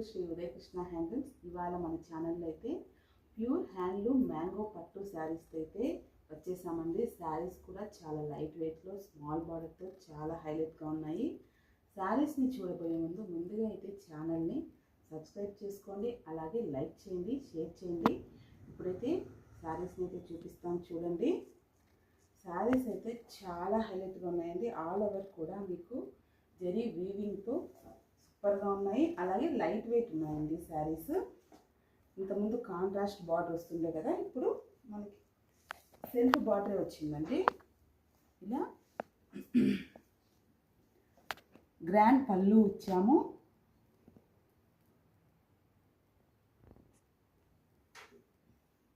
శ్రీ ఉదయ Krishna handlooms. ఇవాళ మన ఛానల్లో అయితే ప్యూర్ హ్యాండ్లూమ్ మ్యాంగో పట్టు శారీస్ అయితే వచ్చేసామండి. శారీస్ కూడా చాలా లైట్ వెయిట్లో స్మాల్ బార్డర్తో చాలా హైలైట్గా ఉన్నాయి. శారీస్ని చూడబోయే ముందుగా అయితే ఛానల్ని సబ్స్క్రైబ్ చేసుకోండి, అలాగే లైక్ చేయండి, షేర్ చేయండి. ఇప్పుడైతే శారీస్ని అయితే చూపిస్తాను చూడండి. శారీస్ అయితే చాలా హైలైట్గా ఉన్నాయండి. ఆల్ ఓవర్ కూడా మీకు జరీ వీవింగ్తో సూపర్గా ఉన్నాయి. అలాగే లైట్ వెయిట్ ఉన్నాయండి శారీస్. ఇంతకుముందు కాంట్రాస్ట్ బార్డర్ వస్తుండే కదా, ఇప్పుడు మనకి సెల్ఫ్ బార్డర్ వచ్చిందండి. ఇలా గ్రాండ్ పళ్ళు ఇచ్చాము.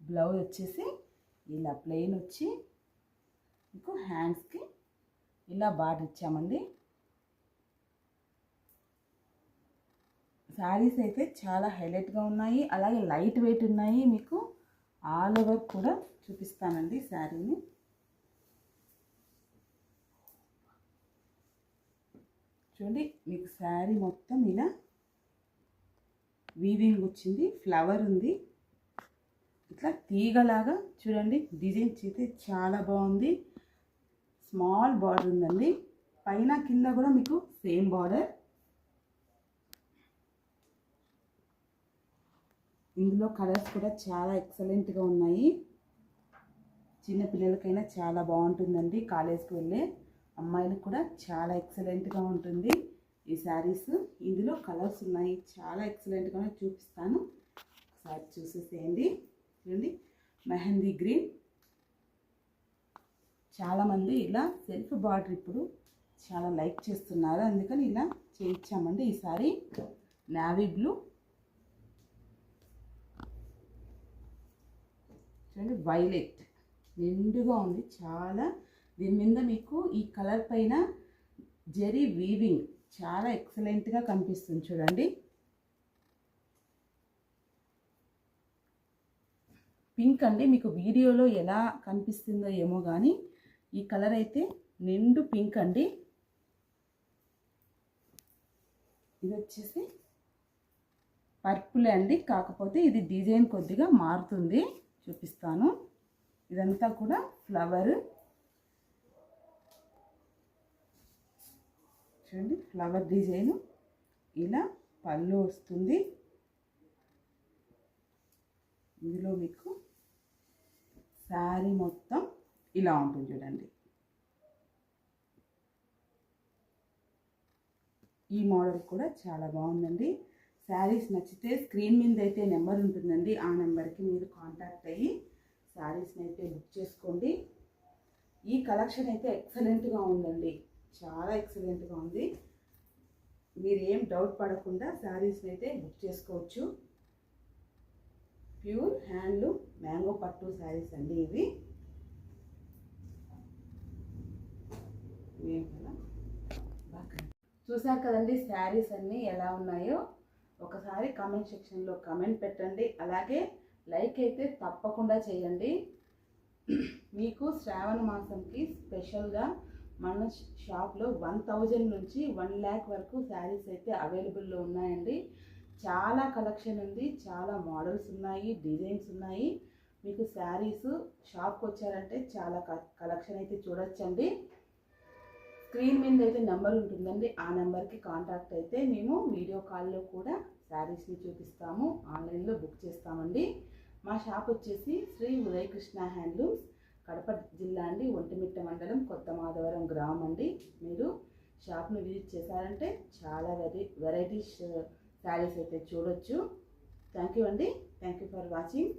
బ్లౌజ్ వచ్చేసి ఇలా ప్లెయిన్ వచ్చి మీకు హ్యాండ్స్కి ఇలా బార్డర్ ఇచ్చామండి. శారీస్ అయితే చాలా హైలైట్గా ఉన్నాయి, అలాగే లైట్ వెయిట్ ఉన్నాయి. మీకు ఆల్ ఓవర్ కూడా చూపిస్తానండి శారీని. చూడండి, మీకు శారీ మొత్తం ఇలా వీవింగ్ వచ్చింది, ఫ్లవర్ ఉంది, ఇట్లా తీగలాగా చూడండి. డిజైన్స్ అయితే చాలా బాగుంది. స్మాల్ బార్డర్ ఉందండి, పైన కింద కూడా మీకు సేమ్ బార్డర్. ఇందులో కలర్స్ కూడా చాలా ఎక్సలెంట్గా ఉన్నాయి. చిన్నపిల్లలకైనా చాలా బాగుంటుందండి. కాలేజ్కి వెళ్ళే అమ్మాయిలకు కూడా చాలా ఎక్సలెంట్గా ఉంటుంది ఈ శారీస్. ఇందులో కలర్స్ ఉన్నాయి, చాలా ఎక్సలెంట్గా చూపిస్తాను, ఒకసారి చూసేసేయండి. చూడండి, మెహందీ గ్రీన్. చాలామంది ఇలా సెల్ఫ్ బార్డర్ ఇప్పుడు చాలా లైక్ చేస్తున్నారు, అందుకని ఇలా చేయించామండి. ఈసారి నావీ బ్లూ. చూడండి, వైలెట్ నిండుగా ఉంది చాలా. దీని మీద మీకు ఈ కలర్ పైన జరీ వీవింగ్ చాలా ఎక్సలెంట్గా కనిపిస్తుంది చూడండి. పింక్ అండి, మీకు వీడియోలో ఎలా కనిపిస్తుందో ఏమో కానీ ఈ కలర్ అయితే నిండు పింక్ అండి. ఇది వచ్చేసి పర్పుల్ అండి, కాకపోతే ఇది డిజైన్ కొద్దిగా మారుతుంది, చూపిస్తాను. ఇదంతా కూడా ఫ్లవర్. చూడండి, ఫ్లవర్ డిజైన్. ఇలా పళ్ళు వస్తుంది. ఇందులో మీకు శారీ మొత్తం ఇలా ఉంటుంది చూడండి. ఈ మోడల్ కూడా చాలా బాగుందండి. శారీస్ నచ్చితే స్క్రీన్ మీద అయితే నెంబర్ ఉంటుందండి, ఆ నెంబర్కి మీరు కాంటాక్ట్ అయ్యి శారీస్ని అయితే బుక్ చేసుకోండి. ఈ కలెక్షన్ అయితే ఎక్సలెంట్గా ఉందండి, చాలా ఎక్సలెంట్గా ఉంది. మీరు ఏం డౌట్ పడకుండా శారీస్ని అయితే బుక్ చేసుకోవచ్చు. ప్యూర్ హ్యాండ్లూమ్ మ్యాంగో పట్టు శారీస్ అండి ఇవి. చూసారు కదండి శారీస్ అన్నీ ఎలా ఉన్నాయో. ఒకసారి కామెంట్ సెక్షన్లో కామెంట్ పెట్టండి, అలాగే లైక్ అయితే తప్పకుండా చేయండి. మీకు శ్రావణ మాసంకి స్పెషల్గా మన షాప్లో 1000 నుంచి 1 lakh వరకు శారీస్ అయితే అవైలబుల్లో ఉన్నాయండి. చాలా కలెక్షన్ ఉంది, చాలా మోడల్స్ ఉన్నాయి, డిజైన్స్ ఉన్నాయి. మీకు శారీస్ షాప్కి వచ్చారంటే చాలా కలెక్షన్ అయితే చూడొచ్చండి. స్క్రీన్ మీద అయితే నెంబర్ ఉంటుందండి, ఆ నెంబర్కి కాంటాక్ట్ అయితే మేము వీడియో కాల్లో కూడా శారీస్ని చూపిస్తాము, ఆన్లైన్లో బుక్ చేస్తామండి. మా షాప్ వచ్చేసి శ్రీ ఉదయ కృష్ణ హ్యాండ్లూమ్స్, కడప జిల్లా అండి, ఒంటిమిట్ట మండలం, కొత్త మాధవరం గ్రామం అండి. మీరు షాప్ని విజిట్ చేశారంటే చాలా వెరైటీస్ శారీస్ అయితే చూడొచ్చు. థ్యాంక్ యూ అండి. Thank you for watching.